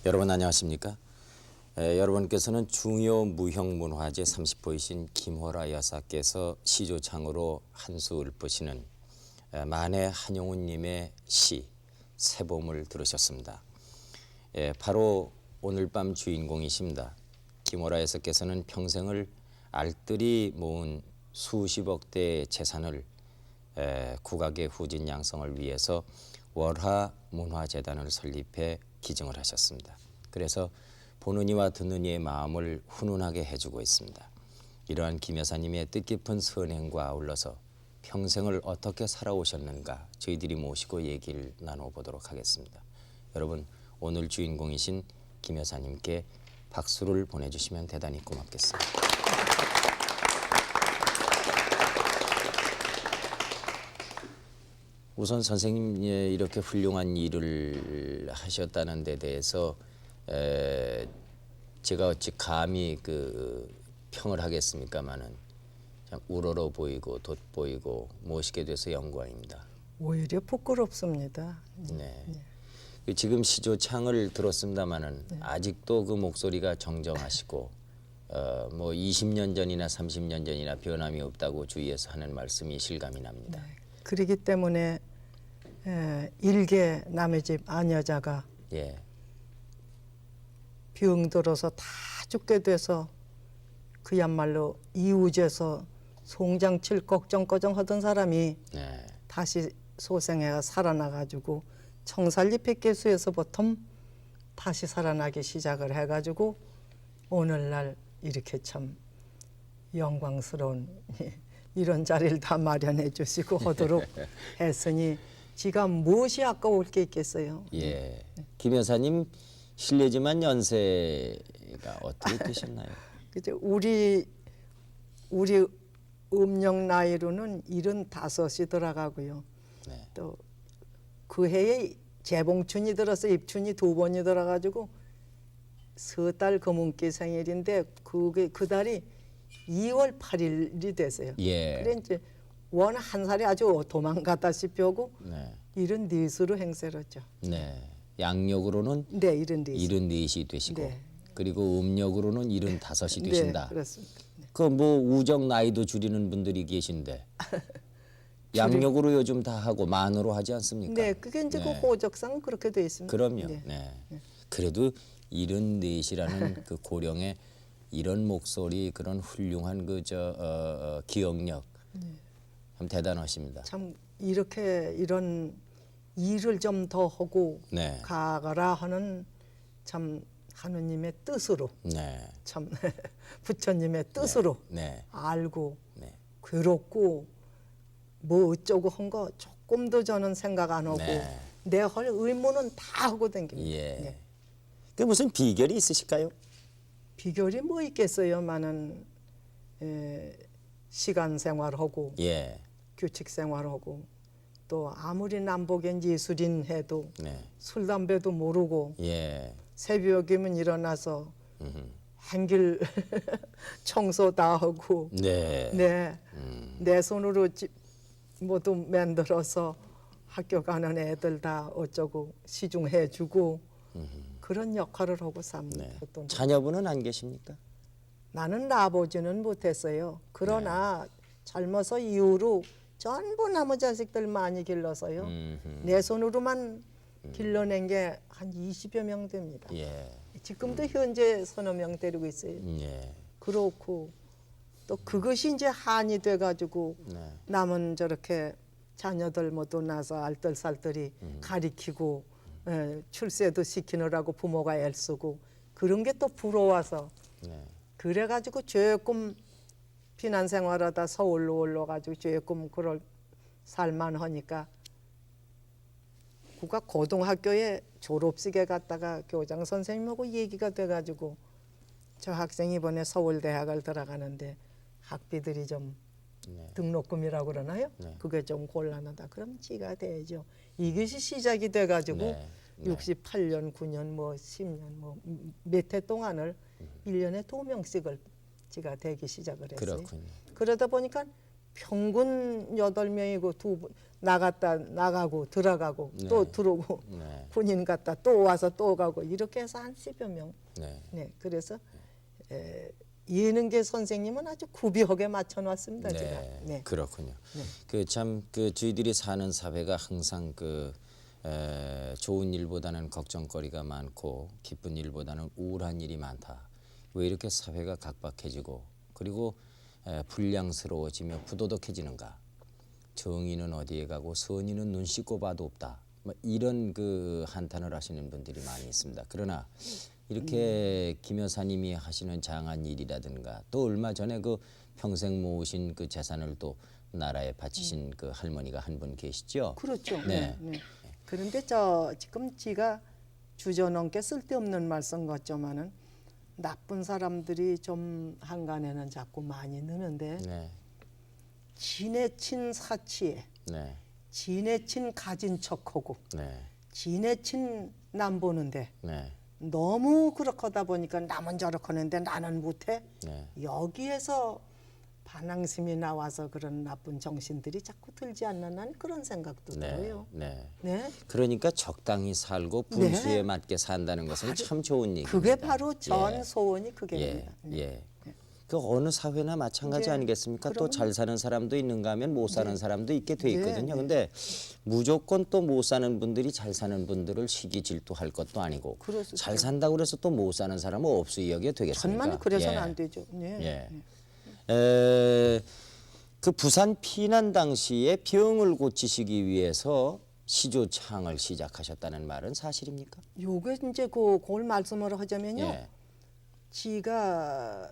여러분 안녕하십니까? 여러분께서는 중요 무형문화재 30호이신 김호라 여사께서 시조창으로 한 수 읊으시는 만해 한용운님의 시 새봄을 들으셨습니다. 바로 오늘 밤 주인공이십니다. 김호라 여사께서는 평생을 알뜰히 모은 수십억 대의 재산을 국악의 후진 양성을 위해서 월화 문화재단을 설립해 기증을 하셨습니다. 그래서 보는 이와 듣는 이의 마음을 훈훈하게 해주고 있습니다. 이러한 김 여사님의 뜻깊은 선행과 아울러서 평생을 어떻게 살아오셨는가 저희들이 모시고 얘기를 나눠보도록 하겠습니다. 여러분 오늘 주인공이신 김 여사님께 박수를 보내주시면 대단히 고맙겠습니다. 우선 선생님 이렇게 훌륭한 일을 하셨다는 데 대해서 제가 어찌 감히 평을 하겠습니까마는 참 우러러 보이고 돋보이고 멋있게 돼서 영광입니다. 오히려 부끄럽습니다. 네. 지금 시조창을 들었습니다마는 아직도 그 목소리가 정정하시고 뭐 20년 전이나 30년 전이나 변함이 없다고 주위에서 하는 말씀이 실감이 납니다. 네. 그러기 때문에 일개 남의 집 아녀자가 예. 병들어서 다 죽게 돼서 그야말로 이우제서 송장칠 걱정꺼정 하던 사람이 네. 다시 소생해가 살아나가지고 청살리 백개수에서부터 다시 살아나기 시작을 해가지고 오늘날 이렇게 참 영광스러운 이런 자리를 다 마련해 주시고 하도록 했으니 지가 무엇이 아까울 게 있겠어요. 예. 김 여사님 실례지만 연세가 어떻게 되셨나요? 그죠? 우리 음력 나이로는 75이더라고요. 네. 또 그 해에 재봉춘이 들어서 입춘이 2번이 들어가지고 서달 금운기 생일인데 그게 그 달이 2월 8일이 됐어요. 예. 그래 이제 원 한 살이 아주 도망갔다시피 하고 네. 74으로 행세했죠. 네. 양력으로는 네, 74. 74이 되시고 네. 그리고 음력으로는 75이 되신다. 네, 그렇습니다. 네. 그 뭐 우정 나이도 줄이는 분들이 계신데 양력으로 요즘 다 하고 만으로 하지 않습니까? 네, 그게 이제 그 호적상 그렇게 돼 있습니다. 그럼요. 네. 네. 그래도 74이라는 그 고령의 이런 목소리 그런 훌륭한 기억력 참 대단하십니다. 참 이렇게 이런 일을 좀 더 하고 네. 가거라 하는 참 하느님의 뜻으로 네. 참 부처님의 뜻으로 네. 알고 네. 괴롭고 뭐 어쩌고 한 거 조금도 저는 생각 안 하고 네. 내 할 의무는 다 하고 댕깁니다. 예. 네. 그 무슨 비결이 있으실까요? 비결이 뭐 있겠어요만은 시간 생활하고 예. 규칙 생활하고 또 아무리 남복인 예술인 해도 네. 술 담배도 모르고 예. 새벽이면 일어나서 한길 청소 다 하고 네. 네. 내 손으로 모두 만들어서 학교 가는 애들 다 어쩌고 시중해 주고 그런 역할을 하고 삽니다. 네. 보통. 자녀분은 안 계십니까? 나는 낳아보지는 못했어요. 그러나 젊어서 이후로 전부 나무 자식들 많이 길러서요. 내 손으로만 길러낸 게 한 20여 명 됩니다. 예. 지금도 현재 서너 명 데리고 있어요. 예. 그렇고 또 그것이 이제 한이 돼가지고 네. 남은 저렇게 자녀들 모두 나서 알뜰살뜰히 가리키고 출세도 시키느라고 부모가 애쓰고 그런 게 또 부러워서 네. 그래가지고 조금 피난 생활하다 서울로 올라가지고 조금 그럴 살만 하니까 그가 고등학교에 졸업식에 갔다가 교장 선생님하고 얘기가 돼가지고 저 학생이 이번에 서울대학을 들어가는데 학비들이 좀 네. 등록금이라고 그러나요? 네. 그게 좀 곤란하다. 그럼 지가 돼야죠. 이것이 시작이 돼가지고 네. 네. 68년, 9년, 뭐 10년, 뭐 몇 해 동안을 1년에 2명씩을 지가 되기 시작을 했어요. 그렇군요. 그러다 보니까 평균 8명이고 나갔다 나가고 들어가고 네. 또 들어오고 네. 군인 갔다 또 와서 또 가고 이렇게 해서 한 10여 명. 네. 네, 그래서 예능계 선생님은 아주 구비하게 맞춰놨습니다. 네. 제가. 네. 그렇군요. 네. 그 참 그 저희들이 사는 사회가 항상 그 좋은 일보다는 걱정거리가 많고 기쁜 일보다는 우울한 일이 많다. 왜 이렇게 사회가 각박해지고 그리고 불량스러워지며 부도덕해지는가? 정의는 어디에 가고 선의는 눈 씻고 봐도 없다. 뭐 이런 그 한탄을 하시는 분들이 많이 있습니다. 그러나 이렇게 김 여사님이 하시는 장한 일이라든가 또 얼마 전에 그 평생 모으신 그 재산을 또 나라에 바치신 그 할머니가 한 분 계시죠? 그렇죠. 네. 네. 그런데 저 지금 지가 주저넘게 쓸데없는 말씀 같지만은 나쁜 사람들이 좀 한간에는 자꾸 많이 느는데 네. 지네친 사치에 네. 지네친 가진 척하고 네. 지네친 남 보는데 네. 너무 그렇게 보니까 남은 저렇게 하는데 나는 못해. 네. 여기에서 반항심이 나와서 그런 나쁜 정신들이 자꾸 들지 않나 나는 그런 생각도 네. 들어요. 네. 네. 그러니까 적당히 살고 분수에 네. 맞게 산다는 것은 참 좋은 얘기입니다. 그게 바로 전 예. 소원이 그게입니다. 예. 예. 그 어느 사회나 마찬가지 네. 아니겠습니까? 또 그럼요. 잘 사는 사람도 있는가 하면 못 사는 사람도 있게 돼 네, 있거든요. 네. 근데 무조건 또 못 사는 분들이 잘 사는 분들을 시기 질투할 것도 아니고 그럴 수 잘 있죠. 산다고 해서 또 못 사는 사람은 없이 여겨 되겠습니까? 천만에 그래서는 예. 안 되죠. 네. 예. 그 부산 피난 당시에 병을 고치시기 위해서 시조창을 시작하셨다는 말은 사실입니까? 요게 이제 그걸 말씀을 하자면요. 예. 지가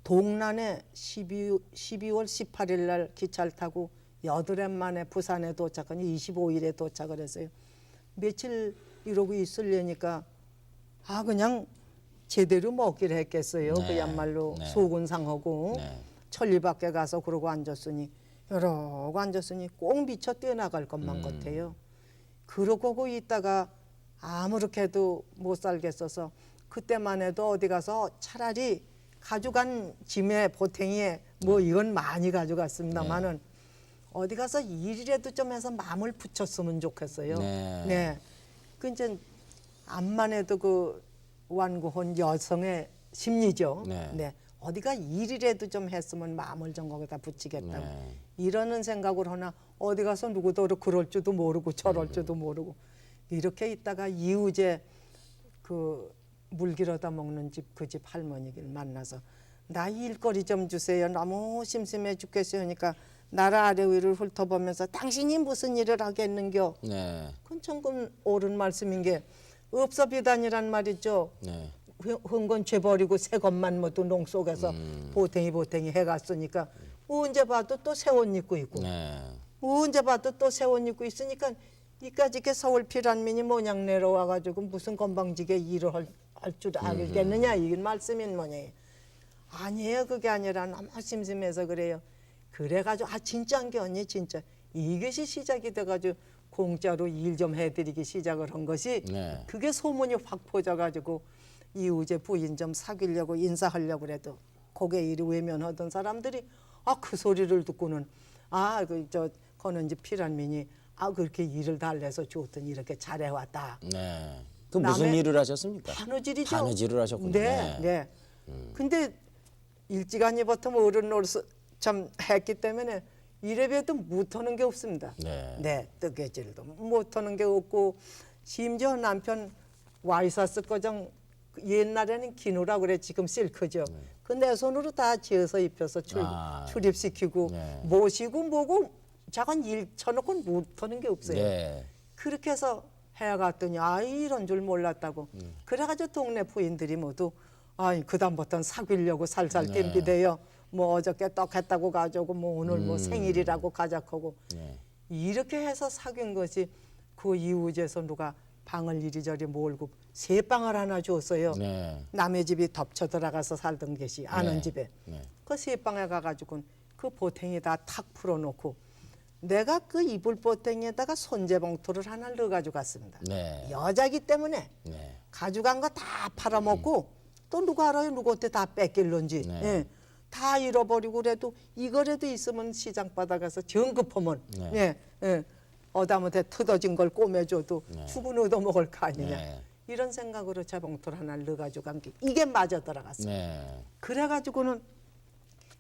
동란에 12월 18일 날 기차를 타고 8일 만에 부산에 도착한 25일에 도착을 했어요. 며칠 이러고 있으려니까 그냥 제대로 먹기를 했겠어요. 네. 그야말로 네. 속은 상하고 네. 천리밖에 가서 그러고 앉았으니 여러고 앉았으니 꼭 미쳐 뛰어나갈 것만 같아요. 그러고 있다가 아무렇게도 못 살겠어서 그때만 해도 어디 가서 차라리 가져간 짐에 보탱이에 뭐 이건 많이 가져갔습니다만은 어디 가서 일이라도 좀 해서 마음을 붙였으면 좋겠어요. 네. 네. 그 이제 암만 해도 그 완고한 여성의 심리죠. 네. 어디가 일이라도 좀 했으면 마음을 좀 거기다 붙이겠다고 네. 이러는 생각을 하나 어디 가서 누구도 그럴 줄도 모르고 저럴 줄도 모르고 이렇게 있다가 이후제 그 물 길어다 먹는 집 그 집 할머니를 만나서 나 일거리 좀 주세요. 너무 심심해 죽겠어요. 그러니까 나라 아래 위를 훑어보면서 당신이 무슨 일을 하겠는겨. 네. 그건 정말 옳은 말씀인 게 없어 비단이란 말이죠. 네. 흥건 죄버리고 새 것만 모두 농 속에서 보탱이 해갔으니까 언제 봐도 또 새 옷 입고 있고 네. 언제 봐도 또 새 옷 입고 있으니까 이까지 이렇게 서울 피란민이 모양 내려와가지고 무슨 건방지게 일을 할 줄 알겠느냐 이 말씀인 뭐냐. 아니에요. 그게 아니라 너무 심심해서 그래요. 그래가지고 진짜인 게 언니 진짜 이것이 시작이 돼가지고 공짜로 일 좀 해드리기 시작을 한 것이 네. 그게 소문이 확 퍼져가지고 이우재 부인 좀 사귀려고 인사하려고 그래도 고개 이리 외면하던 사람들이 그 소리를 듣고는 거는 이제 피란민이 그렇게 일을 달래서 좋더니 이렇게 잘해왔다. 네. 그 무슨 남의 일을 하셨습니까? 바느질이죠. 바느질을 하셨군요. 네. 근데 일찌감치부터 어른 노릇 참 했기 때문에 이래봬도 못하는 게 없습니다. 네. 뜨개질도 못하는 게 없고 심지어 남편 와이셔츠 거정 옛날에는 기누라고 그래 지금 실크죠. 그 내 손으로 다 지어서 입혀서 출입시키고 네. 모시고 뭐고 자간 일 쳐놓고 못하는 게 없어요. 네. 그렇게 해서 해갔더니 이런 줄 몰랐다고. 그래가지고 동네 부인들이 모두 그다음부터는 사귀려고 살살 네. 땜비대요. 뭐 어저께 떡했다고 가져오고 뭐 오늘 뭐 생일이라고 가져가고 네. 이렇게 해서 사귄 것이 그 이웃에서 누가 방을 이리저리 몰고 새 방을 하나 줬어요. 네. 남의 집이 덮쳐 들어가서 살던 것이 아는 네. 집에 네. 그 새 방에 가가지고 그 보탱이다 탁 풀어놓고 내가 그 이불 보탱이에다가 손재봉투를 하나 넣어가지고 갔습니다. 네. 여자기 때문에 네. 가져간 거 다 팔아먹고 또 누가 알아요? 누구한테 다 뺏길런지. 네. 예. 다 잃어버리고 그래도 이거라도 있으면 시장 바닥에서 정급하면 네. 어다못해 터져진 걸 꼬매줘도 죽은 얻어먹을 거 아니냐. 네. 이런 생각으로 재봉투를 하나 넣어가지고 간 게 이게 맞아 들어갔어요. 네. 그래가지고는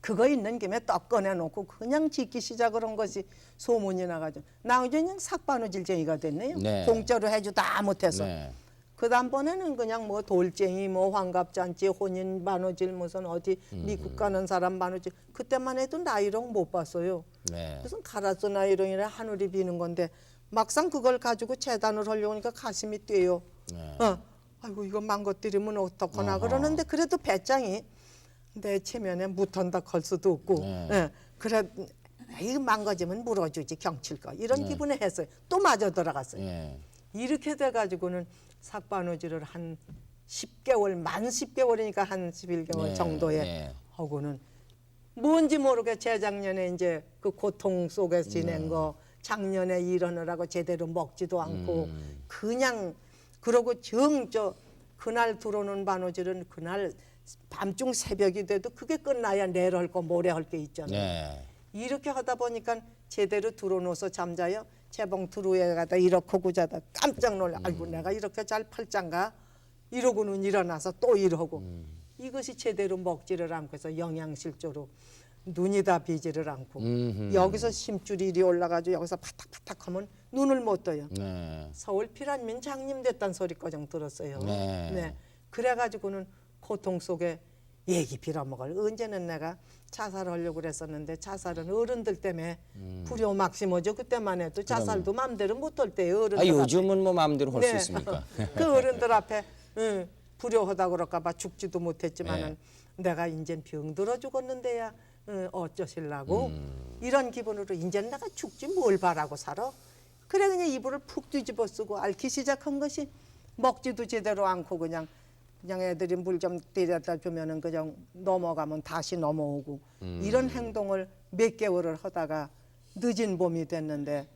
그거 있는 김에 떡 꺼내놓고 그냥 짓기 시작을 한 것이 소문이 나가지고 나 이제 그냥 삭바느질쟁이가 됐네요. 네. 공짜로 해주다 못해서. 네. 그다음번에는 그냥 뭐 돌쟁이 뭐 환갑잔치 혼인 바느질 무슨 어디 미국 가는 사람 바느질 그때만 해도 나이롱 못 봤어요. 네. 무슨 가라스 나이롱이라 하늘이 비는 건데 막상 그걸 가지고 재단을 하려고 하니까 가슴이 뛰어요. 네. 아이고 이거 망가뜨리면 어떡하나 어허. 그러는데 그래도 배짱이 내 체면에 묻한다 할 수도 없고 네. 그래 이거 망가지면 물어주지 경칠까 이런 기분에 했어요. 또 맞아 들어갔어요. 네. 이렇게 돼가지고는 삭바느질을 한 10개월 만 10개월이니까 한 11개월 네, 정도에 네. 하고는 뭔지 모르게 재작년에 이제 그 고통 속에 지낸 거 작년에 일하느라고 제대로 먹지도 않고 그냥 그러고 그날 들어오는 바느질은 그날 밤중 새벽이 돼도 그게 끝나야 내일 할 거 모레 할 게 있잖아요. 네. 이렇게 하다 보니까 제대로 들어놓아서 잠자요. 재봉투루에 가다 이렇게 하고 자다 깜짝 놀라. 아이고 내가 이렇게 잘 팔짱가? 이러고는 일어나서 또 일하고. 이것이 제대로 먹지를 않고 해서 영양실조로 눈이 다 비지를 않고 여기서 심줄이 이리 올라가지고 여기서 파닥파닥 하면 눈을 못 떠요. 네. 서울 피란민 장님 됐다는 소리까지 들었어요. 네. 그래가지고는 고통 속에 얘기 빌어먹을 언제는 내가 자살하려고 그랬었는데 자살은 어른들 때문에 불효 막심하죠. 그때만 해도 자살도 마음대로 못할 때예요. 어른들 요즘은 뭐 마음대로 할 수 네. 있습니까? 그 어른들 앞에 불효하다 그럴까 봐 죽지도 못했지만은 내가 인젠 병들어 죽었는데야 어쩌실라고 이런 기분으로 인젠 내가 죽지 뭘 바라고 살아. 그래 그냥 이불을 푹 뒤집어 쓰고 앓기 시작한 것이 먹지도 제대로 않고 그냥 애들이 물 좀 데려다 주면은 그냥 넘어가면 다시 넘어오고 이런 행동을 몇 개월을 하다가 늦은 봄이 됐는데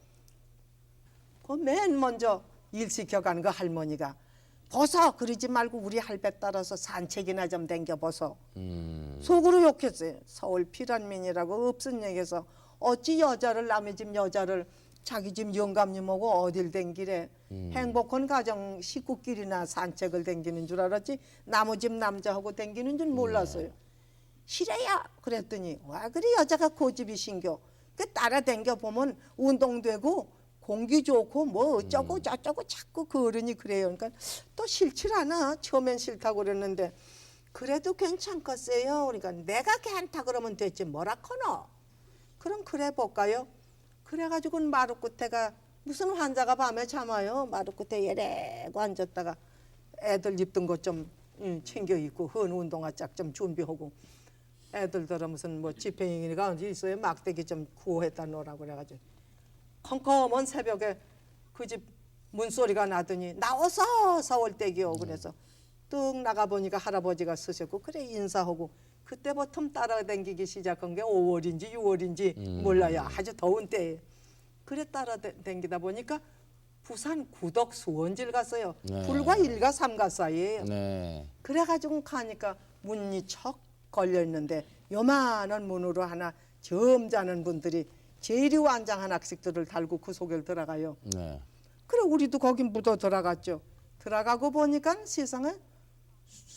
그 맨 먼저 일 시켜간 그 할머니가 벗어 그러지 말고 우리 할배 따라서 산책이나 좀 댕겨 벗어. 속으로 욕했어요. 서울 피란민이라고 없은 얘기해서 어찌 여자를 남의 집 여자를 자기 집 영감님하고 어딜 댕기래. 행복한 가정 식구끼리나 산책을 댕기는 줄 알았지 남의 집 남자하고 댕기는 줄 몰랐어요. 싫어요. 그랬더니 와 그래 여자가 고집이 신겨. 그 따라 댕겨 보면 운동되고 공기 좋고 뭐 어쩌고 저쩌고 자꾸 그 어른이 그래요. 그러니까 또 싫질 않아. 처음엔 싫다고 그랬는데 그래도 괜찮겠어요. 그러니까 내가 괜찮다 그러면 됐지 뭐라 커너. 그럼 그래 볼까요? 그래가지고 마루 끝에가 무슨 환자가 밤에 잠아요. 마루 끝에 예래고 앉았다가 애들 입던 것 좀 챙겨 입고 헌 운동화 짝 좀 준비하고 애들들은 무슨 뭐 집행인이가 어디 있어요. 막대기 좀 구워했다 놓으라고 그래가지고 컴컴한 새벽에 그 집 문소리가 나더니 나와서 서울댁이요. 그래서 뚝 나가보니까 할아버지가 쓰셨고 그래 인사하고 그때부터 따라다니기 시작한 게 5월인지 6월인지 몰라요. 아주 더운 때에. 그래 따라다니다 보니까 부산 구덕 수원질 갔어요. 네. 불과 1가 3가 사이에요. 네. 그래가지고 가니까 문이 척 걸려있는데 요만한 문으로 하나 점잖은 분들이 재료완장한 학식들을 달고 그 속에 들어가요. 네. 그래 우리도 거기 묻어 들어갔죠. 들어가고 보니까 세상에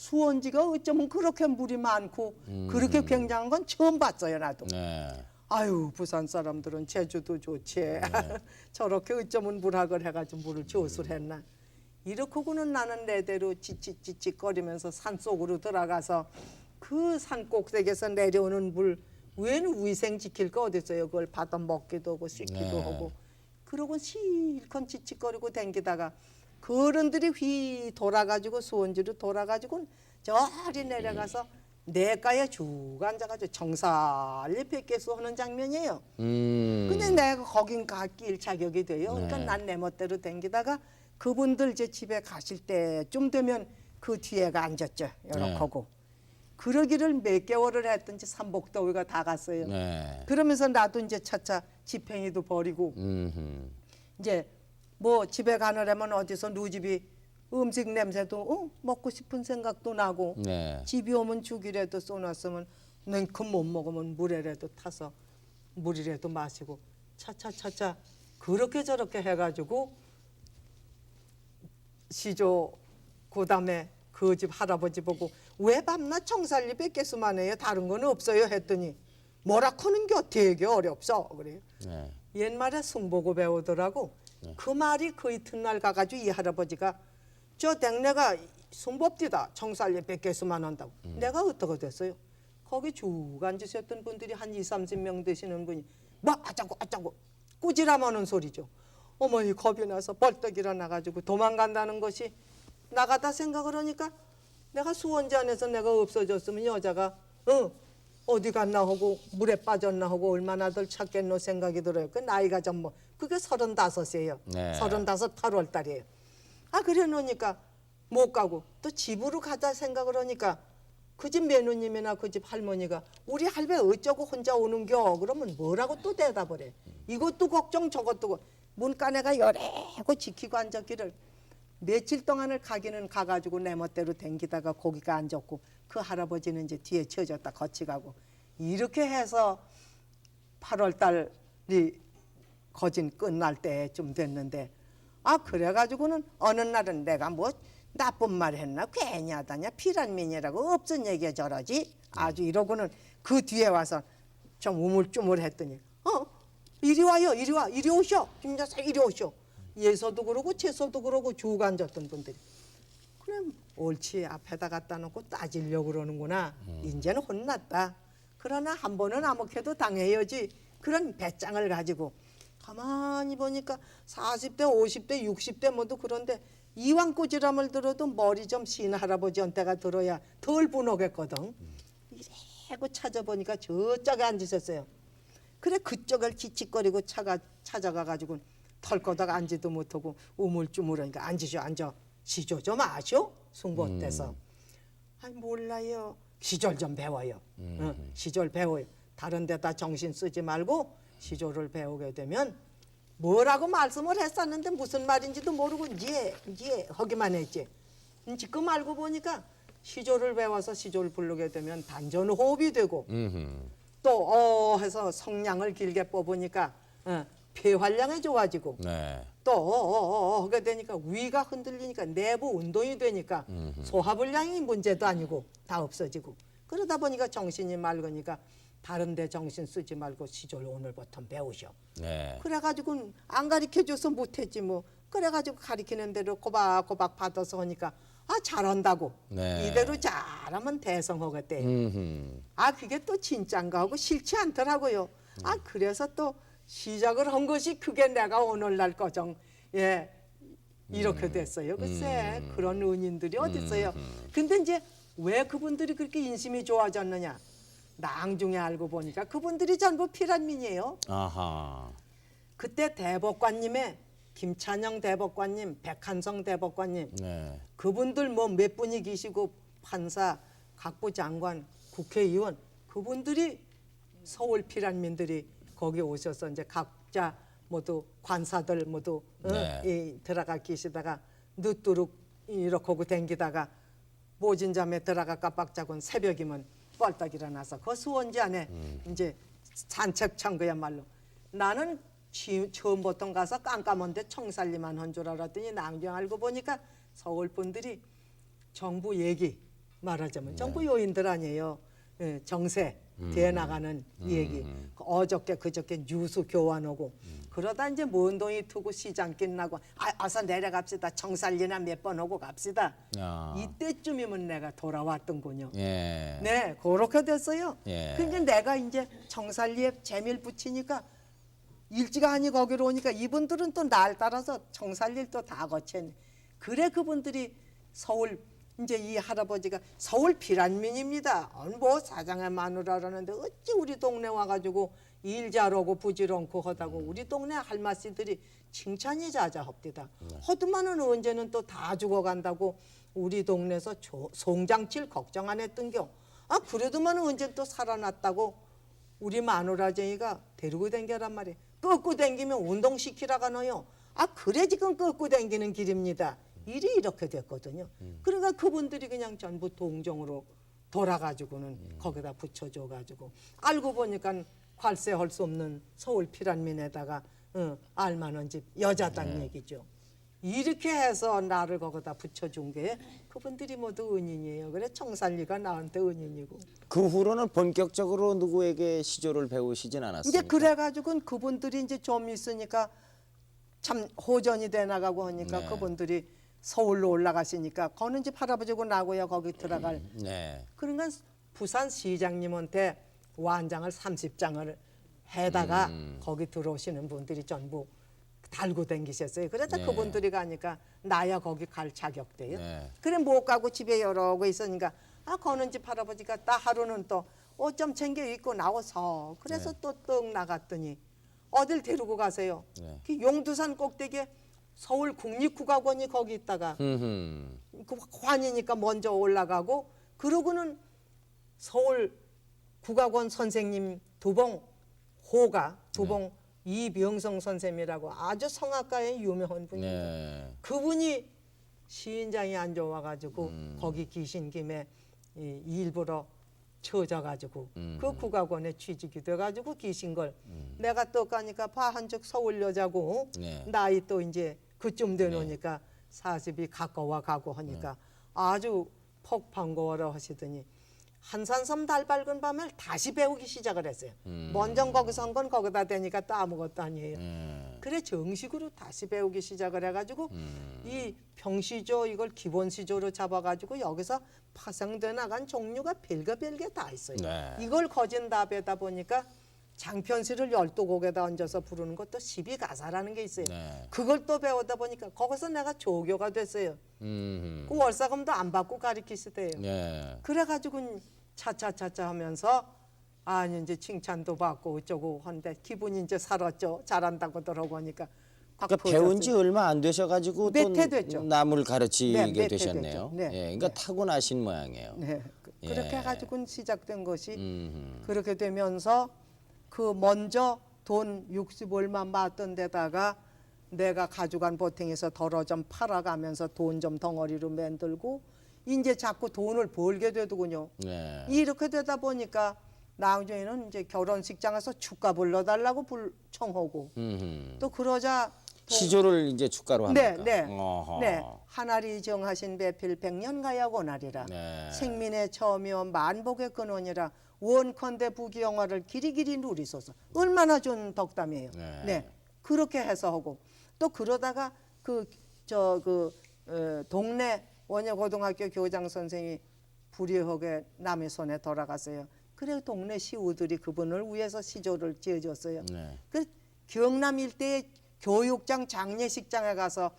수원지가 어쩌면 그렇게 물이 많고 그렇게 굉장한 건 처음 봤어요, 나도. 네. 아유, 부산 사람들은 제주도 좋지. 저렇게 어쩌면 물학을 해가지고 물을 조술했나. 이렇게고는 나는 내대로 찌찌찌찌거리면서 산속으로 들어가서 그 산꼭대기에서 내려오는 물 웬 위생 지킬 거 어디 있어요. 그걸 받아 먹기도 하고 씻기도 네. 하고. 그러고 실컷 찌찌거리고 댕기다가 그 어른들이 휘 돌아가지고 수원지로 돌아가지고 저리 내려가서 내가에 쭉 앉아가지고 정살리 뵙겠소 하는 장면이에요. 근데 내가 거긴 갈 자격이 돼요. 그러니까 네. 난 내 멋대로 댕기다가 그분들 제 집에 가실 때쯤 되면 그 뒤에가 앉았죠. 이렇게 하고. 그러기를 몇 개월을 했든지 삼복더위가 다 갔어요. 네. 그러면서 나도 이제 차차 지팽이도 버리고 음흠. 이제 뭐 집에 가느라면 어디서 누집이 음식 냄새도 먹고 싶은 생각도 나고 네. 집이 오면 죽이라도 쏘놨으면 냉큼 못 먹으면 물에라도 타서 물이라도 마시고 차차차차 그렇게 저렇게 해가지고 시조 그다음에 그 집 할아버지 보고 왜 밤낮 청살리 뺏겠수만 해요? 다른 건 없어요? 했더니 뭐라 하는 게 되게 어렵소 그래요. 네. 옛말에 승보고 배우더라고. 그 말이 그 이튿날 가가지고 이 할아버지가 저 댕내가 승법디다 청살리 뺏겠수만 한다고. 내가 어떻게 됐어요? 거기 쭉 앉으셨던 분들이 한 20-30명 되시는 분이 뭐 아짜고 꾸지람하는 소리죠. 어머 이 겁이 나서 벌떡 일어나가지고 도망간다는 것이 나가다 생각을 하니까 내가 수원지 안에서 내가 없어졌으면 여자가 어디 갔나 하고 물에 빠졌나 하고 얼마나 덜 찾겠노 생각이 들어요. 그 나이가 좀 뭐 그게 35이에요. 네. 35 8월 달이에요. 아 그래 놓으니까 못 가고 또 집으로 가자 생각을 하니까 그 집 며느님이나 그 집 할머니가 우리 할배 어쩌고 혼자 오는겨 그러면 뭐라고 또 대답을 해. 이것도 걱정 저것도 문간에가 열애고 지키고 앉았기를 며칠 동안을 가기는 가가지고 내 멋대로 댕기다가 거기가 앉았고 그 할아버지는 이제 뒤에 쳐졌다 거치 가고 이렇게 해서 8월 달이 거진 끝날 때쯤 됐는데 아 그래가지고는 어느 날은 내가 뭐 나쁜 말 했나 괜히 하다냐 피란민이라고 없은 얘기야 저러지 아주 이러고는 그 뒤에 와서 좀 우물쭈물했더니 이리 와요 이리 와 이리 오셔 김여사 이리 오셔 예서도 그러고 채서도 그러고 쭉 앉았던 분들이 그럼 옳지 앞에다 갖다 놓고 따지려고 그러는구나 이제는 혼났다 그러나 한 번은 아무개도 당해야지 그런 배짱을 가지고 가만히 보니까 40대 50대 60대 모두 그런데 이왕 꾸지람을 들어도 머리 좀 신 할아버지 한테가 들어야 덜 분하겠거든 이래고 찾아보니까 저쪽에 앉으셨어요 그래 그쪽을 기칙거리고 찾아가가지고 털거다가 앉지도 못하고 우물쭈물하니까 앉아 시조 좀 아셔? 숭보 때서 아니 몰라요 시절 좀 배워요 시절 배워요 다른 데다 정신 쓰지 말고 시조를 배우게 되면 뭐라고 말씀을 했었는데 무슨 말인지도 모르고 이제 하기만 했지 지금 알고 보니까 시조를 배워서 시조를 부르게 되면 단전호흡이 되고 또 해서 성량을 길게 뽑으니까 폐활량이 좋아지고 네. 또 하게 되니까 위가 흔들리니까 내부 운동이 되니까 소화불량이 문제도 아니고 다 없어지고 그러다 보니까 정신이 맑으니까 다른 데 정신 쓰지 말고 시절 오늘부터 배우셔. 네. 그래가지고 안 가르쳐줘서 못했지 뭐. 그래가지고 가르치는 대로 꼬박꼬박 받아서 하니까 잘한다고. 네. 이대로 잘하면 대성하겠대. 음흠. 그게 또 진짠가 하고 싫지 않더라고요. 그래서 또 시작을 한 것이 그게 내가 오늘날 거정 이렇게 됐어요. 글쎄 그런 은인들이 어디 있어요. 근데 이제 왜 그분들이 그렇게 인심이 좋아졌느냐. 나중에 알고 보니까 그분들이 전부 피란민이에요. 아하. 그때 대법관님의 김찬영 대법관님, 백한성 대법관님 네. 그분들 뭐 몇 분이 계시고 판사, 각부 장관, 국회의원 그분들이 서울 피란민들이 거기 오셔서 이제 각자 모두 관사들 모두 들어가 계시다가 늦도록 이렇게 하고 댕기다가 모진잠에 들어가 깜빡자곤 새벽이면 뻘떡 일어나서 그 수원지 안에 이제 산책천 그야말로 나는 처음부터 가서 깜깜한데 청살리만 한 줄 알았더니 나중에 알고 보니까 서울 분들이 정부 얘기 말하자면 전부 요인들 아니에요. 예, 정세 돼 나가는 얘기. 어저께 그저께 뉴스 교환하고 그러다 이제 먼동이 트고 시장 끝나고 어서 내려갑시다. 정살리나 몇 번 오고 갑시다. 아. 이때쯤이면 내가 돌아왔던군요. 예. 네, 그렇게 됐어요. 예. 근데 내가 이제 정살리에 재미를 붙이니까 일찌감치 거기로 오니까 이분들은 또 날 따라서 정살리를 또 다 거쳤네. 그래 그분들이 서울 이제 이 할아버지가 서울 비란민입니다. 뭐 사장의 마누라라는데 어찌 우리 동네 와가지고 일 잘하고 부지런고 하다고 우리 동네 할마씨들이 칭찬이 자자합디다. 허드만은 언제는 또 다 죽어간다고 우리 동네에서 송장칠 걱정 안 했던겨. 아 그래도만은 언제 또 살아났다고 우리 마누라쟁이가 데리고 댕겨란 말이에요. 끄고 댕기면 운동시키라가 너요. 아 그래 지금 끄고 댕기는 길입니다. 일이 이렇게 됐거든요. 그러니까 그분들이 그냥 전부 동정으로 돌아가지고는 거기다 붙여줘가지고 알고 보니까 관세할 수 없는 서울 피란민에다가 알만한 집 여자단 얘기죠. 이렇게 해서 나를 거기다 붙여준 게 그분들이 모두 은인이에요. 그래 청살리가 나한테 은인이고. 그 후로는 본격적으로 누구에게 시조를 배우시진 않았습니까? 이제 그래가지고 그분들이 이제 좀 있으니까 참 호전이 돼 나가고 하니까 네. 그분들이 서울로 올라가시니까 거는 집 할아버지고 나고야 거기 들어갈. 네. 그러니까 부산 시장님한테 완장을 30장을 해다가 거기 들어오시는 분들이 전부 달고 댕기셨어요. 그래서 네. 그분들이 가니까 나야 거기 갈 자격돼요. 네. 그래 못 가고 집에 여러 거 있으니까 아 거는 집 할아버지가 딱 하루는 또 옷 좀 챙겨 입고 나와서 그래서 또 떡 나갔더니 어딜 데리고 가세요. 네. 그 용두산 꼭대기에 서울 국립국악원이 거기 있다가 흠흠. 그 관이니까 먼저 올라가고 그러고는 서울 국악원 선생님 두봉 이병성 선생님이라고 아주 성악가의 유명한 분입니다. 네. 그분이 시인장이 안 좋아가지고 거기 계신 김에 일부러 쳐져가지고 그 국악원에 취직이 돼가지고 계신 걸 내가 또 가니까 한적 서울 여자고 네. 나이 또 이제 그쯤 되노니까 40이 가까워 가고 하니까 아주 폭 반가워라 하시더니 한산섬 달 밝은 밤을 다시 배우기 시작을 했어요. 먼저 거기서 한 건 거기다 대니까 또 아무것도 아니에요. 그래 정식으로 다시 배우기 시작을 해가지고 이 평시조 이걸 기본시조로 잡아가지고 여기서 파생돼 나간 종류가 별게 다 있어요. 네. 이걸 거진 다 배다 보니까 장편시를 12곡에다 얹어서 부르는 것도 12가사라는 게 있어요. 네. 그걸 또 배우다 보니까 거기서 내가 조교가 됐어요. 그 월사금도 안 받고 가르치시대요. 네. 그래가지고 차차차차 하면서 아니 이제 칭찬도 받고 어쩌고 하는데 기분이 이제 살았죠. 잘한다고 들어보니까 그러니까 배운 지 얼마 안 되셔가지고 또 몇해 됐죠. 남을 가르치게 네, 몇해 되셨네요. 됐죠. 네. 예, 그러니까 타고나신 모양이에요. 네. 예. 그렇게 해가지고 시작된 것이 음흠. 그렇게 되면서 그 먼저 돈 60 얼마 맞던 데다가 내가 가져간 보탱에서 덜어 좀 팔아가면서 돈 좀 덩어리로 만들고 이제 자꾸 돈을 벌게 되더군요. 네. 이렇게 되다 보니까 나중에는 이제 결혼식장에서 축가 불러달라고 청하고 또 그러자 시조를 이제 축가로 네, 합니까? 네, 어허. 네. 하나리 정하신 배필 백년가야고나리라. 네. 생민의 처음이요 만복의 근원이라 원컨대 부귀영화를 길이길이 누리소서. 얼마나 좋은 덕담이에요. 네. 네. 그렇게 해서 하고 또 그러다가 동네 원효고등학교 교장 선생이 불의하게 남의 손에 돌아갔어요. 그래 동네 시우들이 그분을 위해서 시조를 지어줬어요. 네. 그 경남 일대의 교육장 장례식장에 가서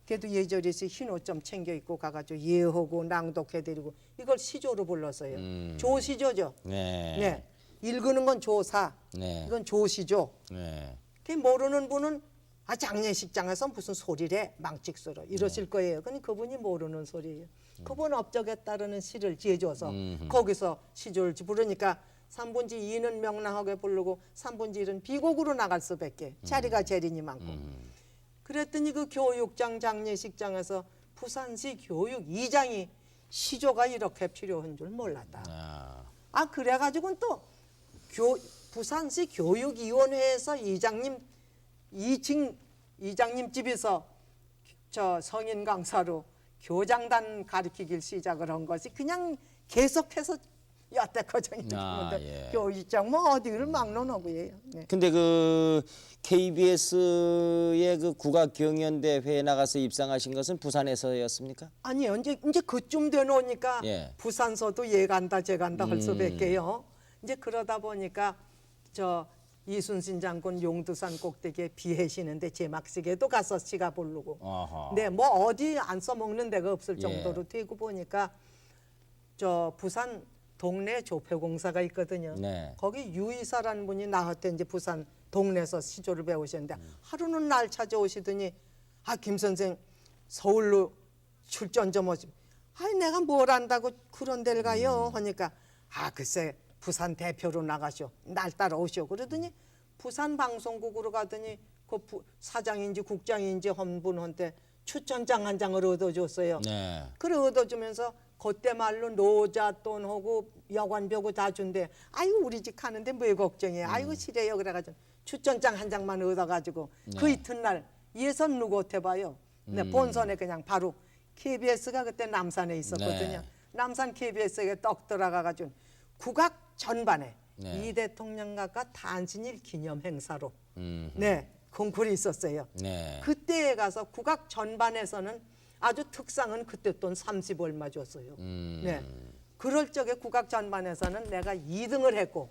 걔도 예절이시 흰옷 좀 챙겨 입고 가가지고 예하고 낭독해드리고 이걸 시조로 불렀어요. 조시조죠. 네. 네. 읽는 건 조사. 네. 이건 조시조. 네. 그 모르는 분은 아 장례식장에서 무슨 소리래 망측소리 이러실 거예요. 근데 그분이 모르는 소리예요. 그분 업적에 따르는 시를 지어줘서 거기서 시조를 부르니까 3분지 2는 명랑하게 부르고 3분지 1은 비곡으로 나갈 수밖에 자리가 재린이 많고 그랬더니 그 교육장 장례식장에서 부산시 교육 이장이 시조가 이렇게 필요한 줄 몰랐다. 아 그래가지고는 또 부산시 교육위원회에서 이장님 2층 이장님 집에서 저 성인 강사로 교장단 가르치길 시작을 한 것이 그냥 계속해서 여태까지 교육장 뭐 어디를 막론하고요. 네. 근데 그 KBS의 그 국악 경연대회에 나가서 입상하신 것은 부산에서였습니까? 아니요. 이제 그쯤 되놓으니까 예. 부산서도 얘 간다 쟤 간다 할 수밖에요. 이제 그러다 보니까 저 이순신 장군 용두산 꼭대기에 비해시는데 제막식에도 가서 시가 부르고 어허. 네, 뭐 어디 안 써먹는 데가 없을 예. 정도로 되고 보니까 저 부산 동네 조폐공사가 있거든요. 네. 거기 유이사라는 분이 나한테 이제 부산 동네에서 시조를 배우셨는데 하루는 날 찾아오시더니 아, 김 선생 서울로 출전 좀 오시. 아이 내가 뭘 안다고 그런 데를 가요 하니까 아 글쎄 부산 대표로 나가셔 날 따라오시오 그러더니 부산 방송국으로 가더니 그 사장인지 국장인지 한 분한테 추천장 한 장을 얻어줬어요. 네. 그래 얻어주면서 그때 말로 노자 돈하고 여관료고 다 준대. 아이고 우리 집 가는데 뭐 걱정해. 아이고 싫어요. 그래가지고 추천장 한 장만 얻어가지고 그 이튿날 예선 누구 해봐요. 네, 본선에 그냥 바로 KBS가 그때 남산에 있었거든요. 네. 남산 KBS에 떡 들어가가지고 국악 전반에 네. 이 대통령각과 탄신일 기념 행사로 네 콩쿠르이 있었어요. 네. 그때에 가서 국악 전반에서는 아주 특상은 그때 돈 30 얼마 줬어요. 네. 그럴 적에 국악 전반에서는 내가 2등을 했고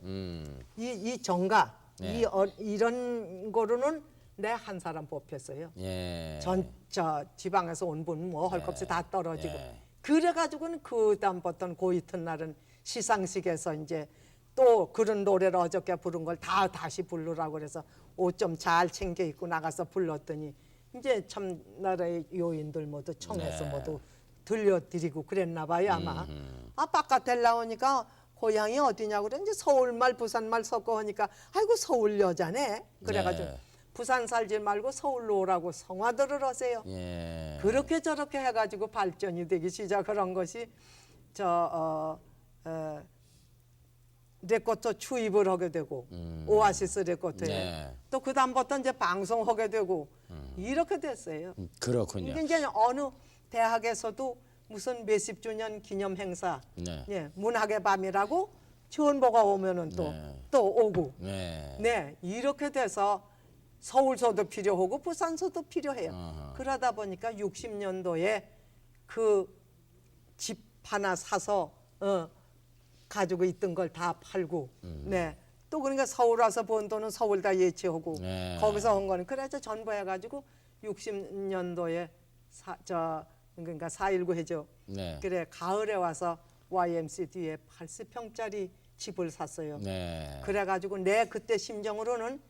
이 정가 네. 이런 거로는 내 한 사람 뽑혔어요. 예. 저 지방에서 온 분 뭐 할 것 없이 다 떨어지고 예. 그래가지고는 그 다음부터는 그 이튿날은 시상식에서 이제 또 그런 노래를 어저께 부른 걸 다 다시 부르라고 그래서 옷 좀 잘 챙겨 입고 나가서 불렀더니 이제 참 나라의 요인들 모두 청해서 네. 모두 들려드리고 그랬나 봐요 아마. 아 바깥에 나오니까 고향이 어디냐고 그래 이제 서울말 부산말 섞어 하니까 아이고 서울 여자네. 그래가지고 네. 부산 살지 말고 서울로 오라고 성화들을 하세요. 예. 그렇게 저렇게 해가지고 발전이 되기 시작한 것이 레코터 추입을 하게 되고 오아시스 레코터에 네. 또 그 다음부터 이제 방송하게 되고 이렇게 됐어요. 그렇군요. 이게 이제 어느 대학에서도 무슨 몇십 주년 기념 행사, 네. 예, 문학의 밤이라고 전보가 오면은 또 오고, 네. 네 이렇게 돼서 서울서도 필요하고 부산서도 필요해요. 어허. 그러다 보니까 60년도에 그 집 하나 사서 가지고 있던 걸 다 팔고, 네. 또 그러니까 서울 와서 번 돈은 서울 다 예치하고 네. 거기서 한 거는 그래서 전부해가지고 60년도에 그러니까 4.19 해죠. 네. 그래 가을에 와서 YMC 뒤에 80평짜리 집을 샀어요. 네. 그래가지고 내 그때 심정으로는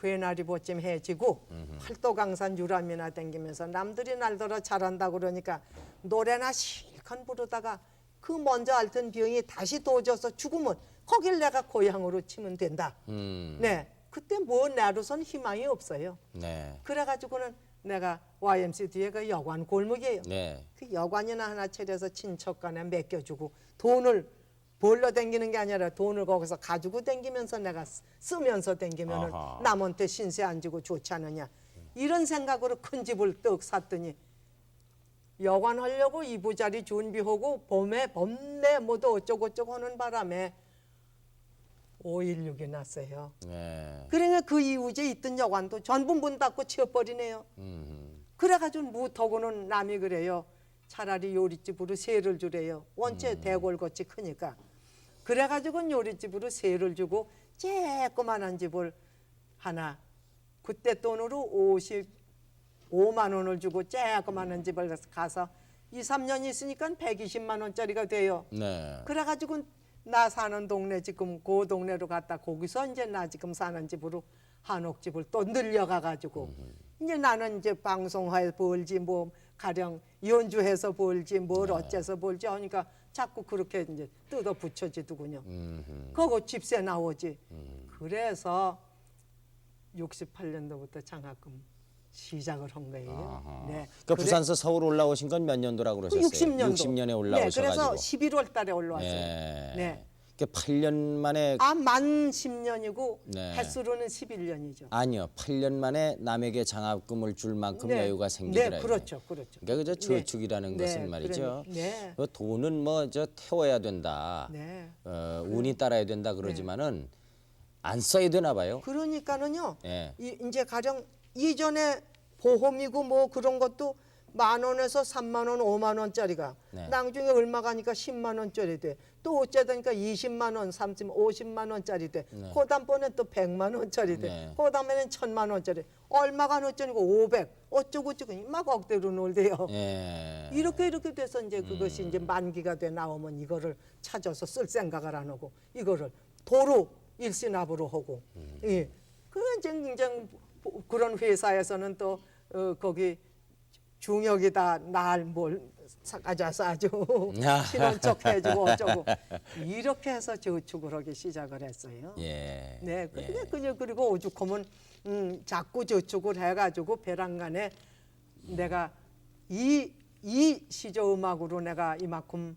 괴나리 보쯤 해지고 팔도강산 유람이나 댕기면서 남들이 날더러 잘한다고 그러니까 노래나 실컷 부르다가 그 먼저 앓던 병이 다시 도져서 죽으면 거길 내가 고향으로 치면 된다. 네, 그때 뭐 나로선 희망이 없어요. 네. 그래가지고는 내가 YMC 뒤에 그 여관 골목이에요. 네. 그 여관이나 하나 차려서 친척간에 맡겨주고 돈을 벌러 댕기는 게 아니라 돈을 거기서 가지고 댕기면서 내가 쓰면서 댕기면은 아하. 남한테 신세 안 지고 좋지 않느냐 이런 생각으로 큰 집을 떡 샀더니 여관 하려고 이부자리 준비하고 범내 모두 어쩌고저쩌고 하는 바람에 5.16이 났어요. 네. 그러니까 그 이후에 있던 여관도 전부 문 닫고 치워버리네요. 그래가지고 무터고는 남이 그래요. 차라리 요리집으로 세를 주래요. 원체 대골같이 크니까. 그래가지고 요리집으로 세를 주고 쬐끄만한 집을 하나 그때 돈으로 55만 원을 주고 쬐끄만한 집을 가서 2, 3년 있으니까 120만 원짜리가 돼요. 네. 그래가지고 나 사는 동네 지금 그 동네로 갔다 거기서 이제 나 지금 사는 집으로 한옥집을 또 늘려가가지고 이제 나는 이제 방송화에 벌지 뭐 가령 연주해서 벌지 뭘 어째서 벌지 하니까 자꾸 그렇게 이제 뜯어 붙여지더군요. 그거 집세 나오지. 그래서 68년도부터 장학금 시작을 한 거예요. 아하. 네. 그러니까 부산서 서울 올라오신 건 몇 년도라고 그러셨어요? 60년도. 60년에 네, 올라오셔가지고. 그래서 11월 달에 올라왔어요. 네. 네. 8년 만에 만 10년이고 네. 횟수로는 11년이죠. 아니요. 8년 만에 남에게 장학금을 줄 만큼 여유가 생기더라고요. 네, 그렇죠, 그렇죠. 그러니까 그저 저축이라는 네, 것은 말이죠. 네. 그 돈은 뭐 저 태워야 된다. 네. 운이 따라야 된다 그러지만은 안 써야 되나 봐요. 그러니까는요. 예. 이제 가령 이전에 보험이고 뭐 그런 것도 10,000원에서 30,000원, 50,000원짜리가 네. 나중에 얼마 가니까 10만 원짜리 돼. 또 어쩌다니까 20만 원, 30, 50만 원짜리 돼. 그 다음번엔 또 100만 원짜리 돼. 네. 그 다음에는 1,000만 원짜리. 얼마가 어쩌니까 500, 어쩌고 막 억대로 놀대요. 예. 이렇게 돼서 이제 그것이 이제 만기가 돼 나오면 이거를 찾아서 쓸 생각을 안 하고 이거를 도로 일시납으로 하고. 예. 그 이제 굉장히 그런 회사에서는 또 거기 중역이다 날 뭘 가져서 아주 친한 척 해주고 어쩌고 이렇게 해서 저축을 하기 시작을 했어요. 예. 네, 그리고 오죽하면 자꾸 저축을 해가지고 배란간에 내가 이 시조 음악으로 내가 이만큼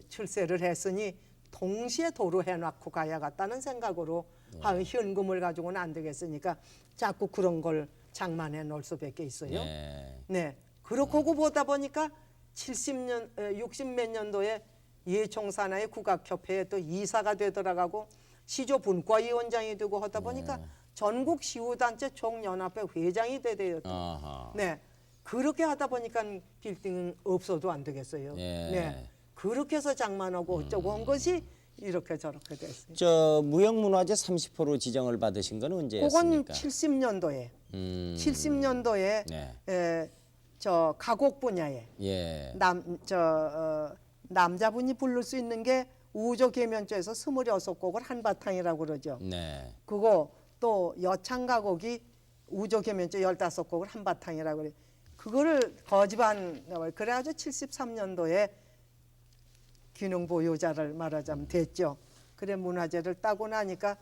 출세를 했으니 동시에 도로 해놓고 가야겠다는 생각으로 현금을 가지고는 안 되겠으니까 자꾸 그런 걸 장만해 놓을 수밖에 있어요. 예. 네, 그렇고 보다 보니까 70년, 60몇 년도에 예총산하의 국악협회에 또 이사가 되더라고 시조 분과위원장이 되고 하다 보니까 전국 시우단체 총연합회 회장이 되대요. 아하. 네, 그렇게 하다 보니까 빌딩은 없어도 안 되겠어요. 예. 네, 그렇게 해서 장만하고 어쩌고 한 것이 이렇게 저렇게 됐어요. 저 무형문화재 30% 지정을 받으신 건 그건 언제였습니까? 70년도에 70년도에 네. 저 가곡 분야에 예. 남자분이 부를 수 있는 게 우조계면조에서 26곡을 한바탕이라고 그러죠. 네. 그거 또 여창가곡이 우조계면조 15곡을 한바탕이라고 그래. 그거를 거집한 그래가지고 73년도에 기능보유자를 말하자면 됐죠. 그래 문화재를 따고 나니까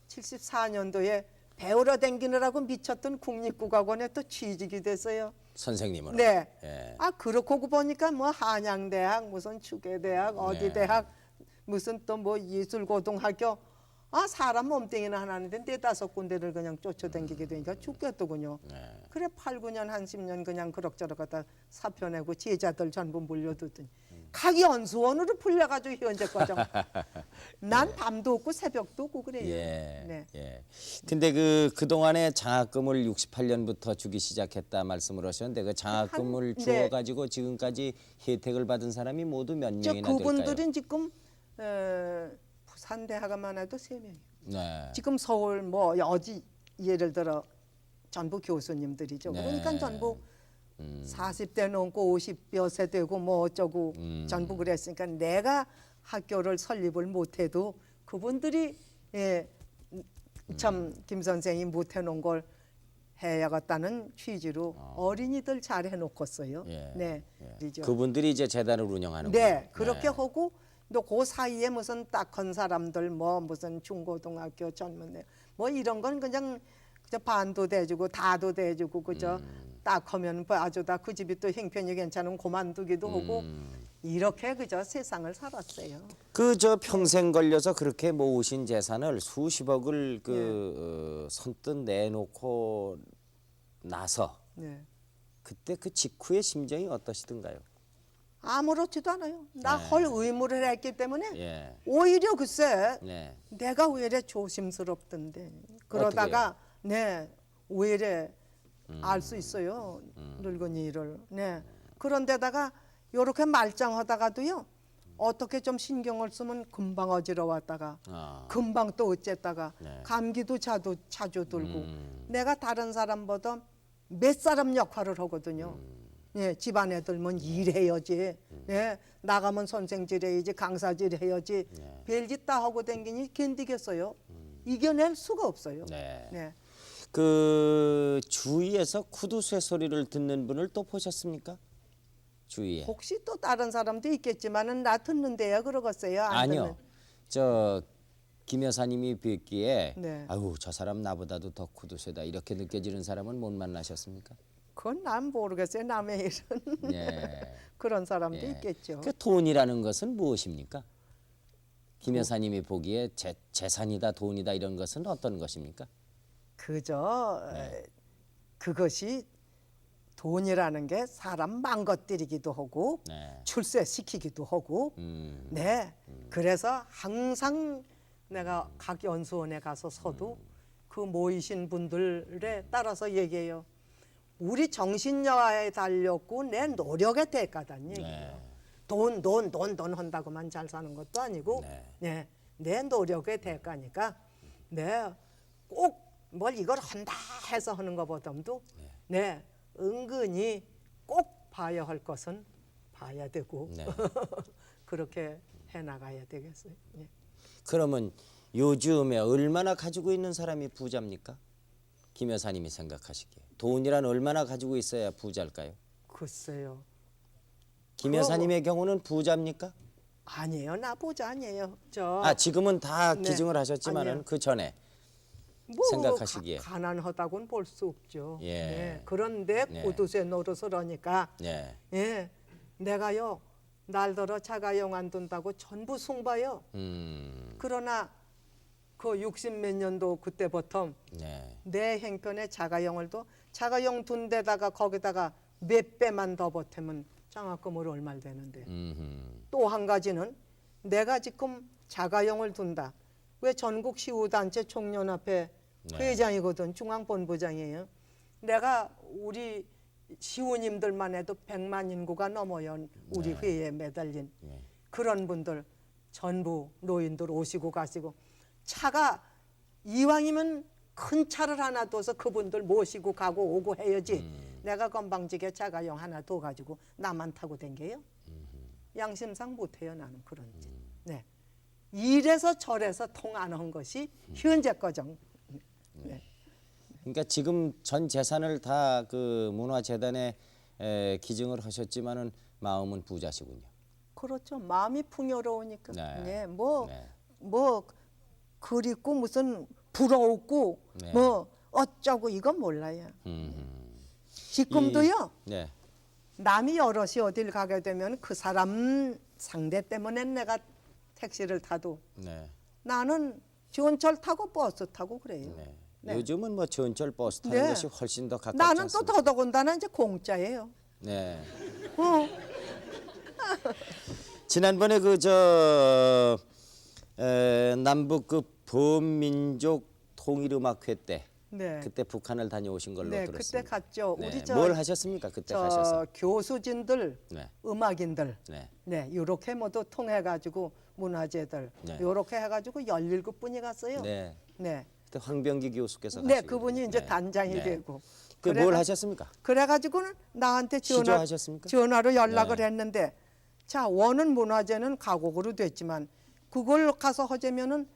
74년도에 배우러 댕기느라고 미쳤던 국립국악원에 또 취직이 됐어요. 선생님으로. 네. 예. 그렇고 보니까 뭐 한양대학, 무슨 추계대학, 어디 네. 대학, 무슨 또 뭐 예술고등학교. 사람 몸뚱이는 하나인데 4-5군데를 그냥 쫓아다니게 되니까 죽겠더군요. 네. 그래 8, 9년, 한 10년 그냥 그럭저럭 갖다 사표 내고 제자들 전부 물려두더니 각이 연수원으로 풀려가지고 현재 과정. 난 밤도 없고 새벽도 없고 그래요. 예. 네. 예. 근데 그동안에 장학금을 68년부터 주기 시작했다 말씀을 하셨는데 그 장학금을 네. 주어 가지고 지금까지 혜택을 받은 사람이 모두 몇 명이나 될까요? 그분들은 지금 부산 대학만 해도 3명이에요. 네. 지금 서울 뭐 어디 예를 들어 전부 교수님들이죠. 네. 그러니까 전부 40대 넘고 50여 세 되고 뭐 어쩌고 전부 그랬으니까 내가 학교를 설립을 못해도 그분들이 참 김 선생이 못해놓은 걸 해야겠다는 취지로 어린이들 잘 해놓겠어요. 예. 네, 예. 그죠. 그분들이 이제 재단을 운영하는 네, 거예요. 그렇게 하고 또 그 사이에 무슨 딱한 사람들 뭐 무슨 중고등학교 전문대 뭐 이런 건 그냥 반도 대주고 다도 대주고 그죠. 딱 하면 아주 다 그 집이 또 형편이 괜찮으면 그만두기도 하고 이렇게 그저 세상을 살았어요. 저 평생 걸려서 그렇게 모으신 재산을 수십억을 선뜻 내놓고 나서 네. 그때 그 직후의 심정이 어떠시던가요? 아무렇지도 않아요. 나 헐 의무를 했기 때문에 예. 오히려 글쎄 네. 내가 왜 이래 조심스럽던데 그러다가 네 왜 이래 알 수 있어요 늙은이를. 네 그런데다가 요렇게 말짱하다가도요 어떻게 좀 신경을 쓰면 금방 어지러웠다가 금방 또 어쨌다가 네. 감기도 자주 들고 내가 다른 사람보다 몇 사람 역할을 하거든요. 예, 집안 애들면 일해야지. 예, 나가면 선생질 해야지, 강사질 해야지. 별짓 다 하고 댕기니 견디겠어요. 이겨낼 수가 없어요. 네. 네. 그 주위에서 구두 쇠소리를 듣는 분을 또 보셨습니까? 주위에. 혹시 또 다른 사람도 있겠지만은 나 듣는데요, 그러겠어요. 안 아니요. 저 김 여사님이 뵙기에 네. 아유 저 사람 나보다도 더 구두쇠다 이렇게 느껴지는 사람은 못 만나셨습니까? 그건 난 모르겠어요. 남의 일은 예. 그런 사람도 예. 있겠죠. 그 돈이라는 것은 무엇입니까? 김 여사님이 보기에 재산이다 돈이다 이런 것은 어떤 것입니까? 그저 그것이 돈이라는 게 사람 망가뜨리기도 하고 네. 출세시키기도 하고 네 그래서 항상 내가 각 연수원에 가서 서도 그 모이신 분들에 따라서 얘기해요. 우리 정신여에 달렸고 내 노력의 대가단 얘기예요. 네. 돈 한다고만 잘 사는 것도 아니고 네. 내 노력의 대가니까 꼭 뭘 이걸 한다 해서 하는 것보다도 네 은근히 꼭 봐야 할 것은 봐야 되고 네. 그렇게 해나가야 되겠어요. 예. 그러면 요즘에 얼마나 가지고 있는 사람이 부자입니까? 김 여사님이 생각하시기에 돈이란 얼마나 가지고 있어야 부자일까요? 글쎄요. 김 그거 여사님의 경우는 부자입니까? 아니에요. 나 보자 아니에요. 지금은 다 네. 기증을 하셨지만은 아니에요. 그 전에 뭐 생각하시기에. 가난하다고는 볼 수 없죠. 예. 네. 그런데 네. 고두쇠 노릇을 하니까 네. 예, 내가요 날더러 자가용 안 둔다고 전부 숭봐요. 그러나 그 60몇 년도 그때부터 네. 내 행편에 자가용을 둬 자가용 둔 데다가 거기다가 몇 배만 더 보태면 장학금으로 얼마 되는데 또 한 가지는 내가 지금 자가용을 둔다. 왜 전국 시우단체 총연합회 회장이거든. 중앙본부장이에요. 내가 우리 시우님들만 해도 100만 인구가 넘어요. 우리 회에 매달린 그런 분들 전부 노인들 오시고 가시고 차가 이왕이면 큰 차를 하나 둬서 그분들 모시고 가고 오고 해야지. 내가 건방지게 자가용 하나 둬 가지고 나만 타고 댕겨요. 양심상 못해요 나는 그런 짓. 네. 이래서 저래서 통 안 한 것이 현재 거정. 네. 그러니까 지금 전 재산을 다 그 문화재단에 기증을 하셨지만은 마음은 부자시군요. 그렇죠. 마음이 풍요로우니까. 네. 네. 네. 뭐 그립고 무슨 부러웠고 네. 뭐 어쩌고 이건 몰라요. 지금도요. 네. 남이 여럿이 어딜 가게 되면 그 사람 상대 때문에 내가 택시를 타도 네. 나는 지원철 타고 버스 타고 그래요. 네. 네. 요즘은 뭐 전철 버스 타는 네. 것이 훨씬 더 가깝지 나는 또 않습니까? 더더군다나 이제 공짜예요. 네. 어. 지난번에 남북 그 범민족 통일음악회 때 네. 그때 북한을 다녀오신 걸로 네, 들었습니다. 그때 갔죠. 네. 우리 뭘 하셨습니까? 그때 가셔서. 교수진들, 네. 음악인들, 네. 네, 요렇게 모두 통해가지고 문화재들, 네. 요렇게 해가지고 17분이 갔어요. 네. 네, 그때 황병기 교수께서 네, 가시고. 그분이 이제 네. 단장이 네. 되고. 뭘 하셨습니까? 그래가지고는 나한테 시조하셨습니까? 전화로 연락을 네. 했는데, 자, 원은 문화재는 가곡으로 됐지만 그걸 가서 하자면은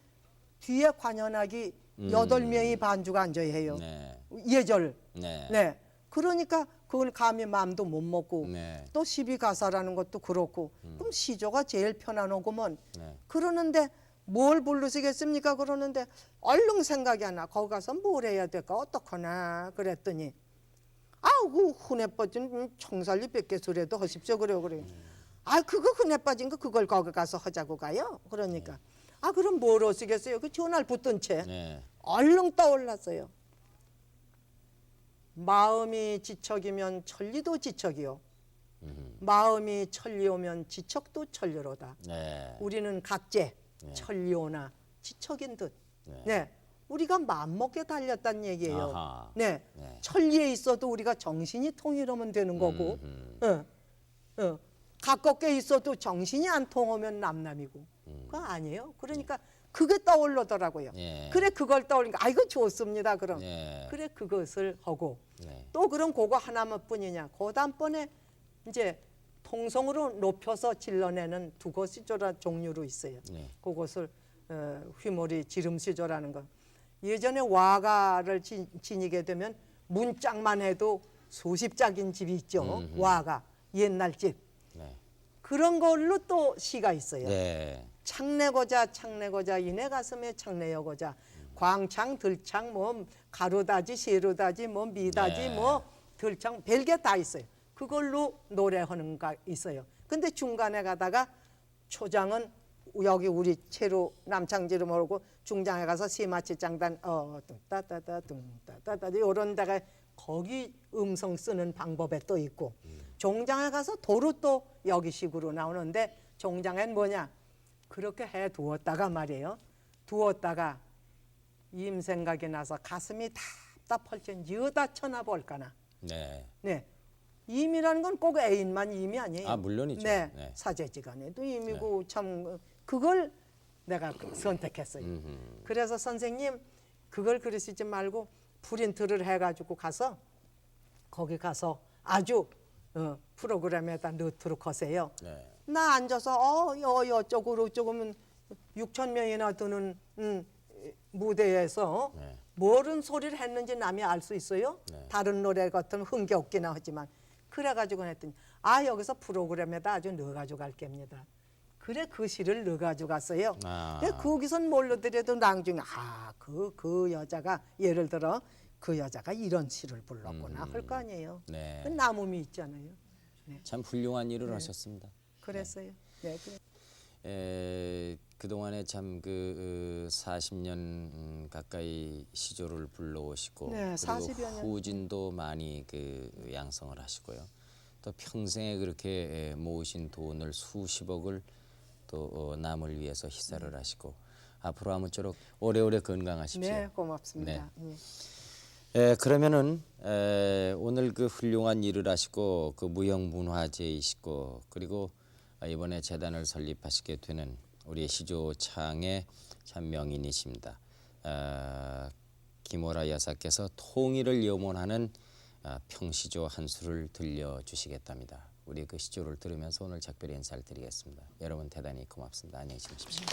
뒤에 관현악이 8명이 반주가 앉아야 해요. 네. 예절. 네. 네. 그러니까 그걸 감히 마음도 못 먹고 네. 또 시비 가사라는 것도 그렇고 그럼 시조가 제일 편안하구먼. 네. 그러는데 뭘 부르시겠습니까? 그러는데 얼른 생각이 안 나. 거기 가서 뭘 해야 될까? 어떡하나 그랬더니 그 흔해 빠진 청살리 100개술에도 하십시오. 그래. 그거 흔해 빠진 거 그걸 거기 가서 하자고 가요. 그러니까 그럼 뭘 하시겠어요? 그 전화를 붙든 채 네. 얼른 떠올랐어요. 마음이 지척이면 천리도 지척이요. 마음이 천리오면 지척도 천리로다. 네. 우리는 각재 천리오나 지척인 듯. 네. 네. 우리가 마음먹게 달렸다는 얘기예요. 아하. 네. 네. 천리에 있어도 우리가 정신이 통일하면 되는 거고, 가깝게 있어도 정신이 안 통하면 남남이고. 그거 아니에요. 그러니까 그게 떠올르더라고요. 예. 그래 그걸 떠올리니까 이거 좋습니다. 그럼 예. 그래 그것을 하고 네. 또 그럼 그거 하나만 뿐이냐. 그 다음번에 이제 통성으로 높여서 질러내는 두거시조라 종류로 있어요. 네. 그것을 휘몰이 지름시조라는 거. 예전에 와가를 지니게 되면 문짝만 해도 수십 짝인 집이 있죠. 와가 옛날 집. 네. 그런 걸로 또 시가 있어요. 네. 창내고자 이내 가슴에 창내여고자 광창 들창 뭐 가루다지 세루다지 뭐 미다지 네. 뭐 들창 별게 다 있어요. 그걸로 노래하는 가 있어요. 근데 중간에 가다가 초장은 여기 우리 채로 남창지로 몰고 중장에 가서 세마치 장단 뚱따따따 뚱따따따 이런 데가 거기 음성 쓰는 방법에 또 있고 종장에 가서 도로 또 여기식으로 나오는데 종장엔 뭐냐 그렇게 해 두었다가 말이에요. 두었다가 임 생각이 나서 가슴이 답답할 땐 여다 쳐나볼까나. 네. 네. 임이라는 건 꼭 애인만 임이 아니에요. 아, 물론이죠. 네. 네. 사제지간에도 임이고 참 그걸 내가 선택했어요. 그래서 선생님 그걸 그러시지 말고 프린트를 해가지고 가서 거기 가서 아주 프로그램에다 넣도록 하세요. 네. 나 앉아서 여쪽으로 조금은 6천 명이나 드는 무대에서 네. 뭐른 소리를 했는지 남이 알 수 있어요? 네. 다른 노래 같으면 흥겹기나 하지만 그래가지고 했더니 여기서 프로그램에다 아주 넣어가지고 갈 겁니다. 그래 그 시를 넣어가지고 갔어요. 근데 거기선 뭘로 드려도 나중에 그 여자가 예를 들어 그 여자가 이런 시를 불렀구나 할 거 아니에요. 네. 그 남음이 있잖아요. 네. 참 훌륭한 일을 하셨습니다. 그랬어요. 네. 그동안에 참 그 40년 가까이 시조를 불러오시고 네, 그리고 40여 년. 후진도 많이 그 양성을 하시고요. 또 평생에 그렇게 모으신 돈을 수십억을 또 남을 위해서 희사를 하시고 앞으로 아무쪼록 오래오래 건강하십시오. 네, 고맙습니다. 네. 그러면은 오늘 그 훌륭한 일을 하시고 그 무형문화재이시고 그리고 이번에 재단을 설립하시게 되는 우리 시조창의 참 명인이십니다. 김오라 여사께서 통일을 염원하는 평시조 한 수를 들려주시겠답니다. 우리 그 시조를 들으면서 오늘 작별 인사를 드리겠습니다. 여러분 대단히 고맙습니다. 안녕히 주무십시오.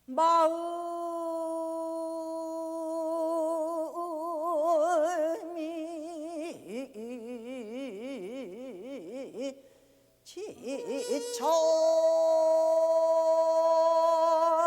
마음이 지쳐기면 마음이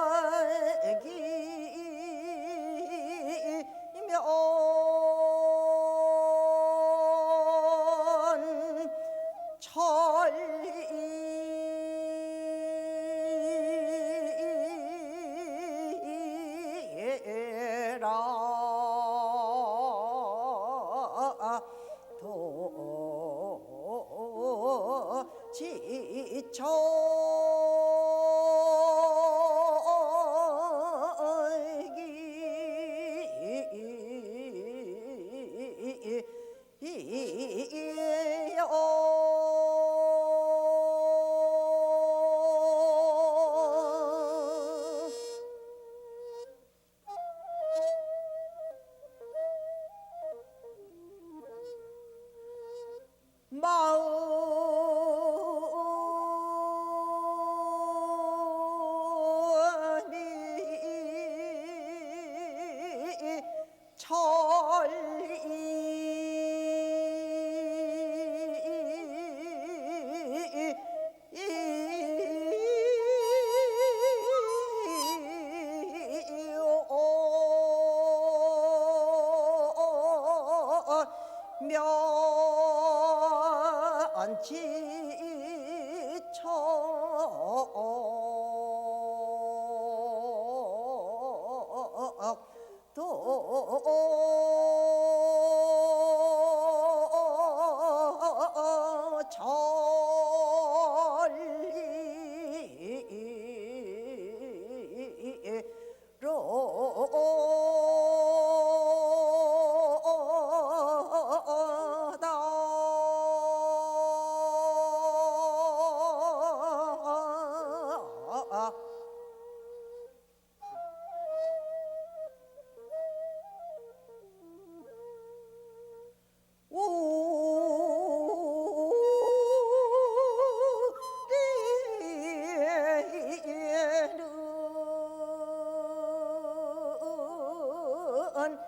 우리는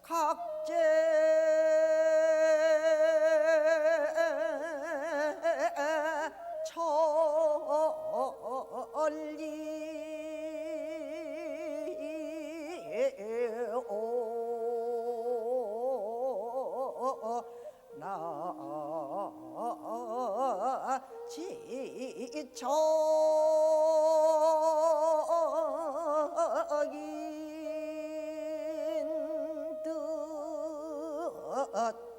각제 천리 지적인 듯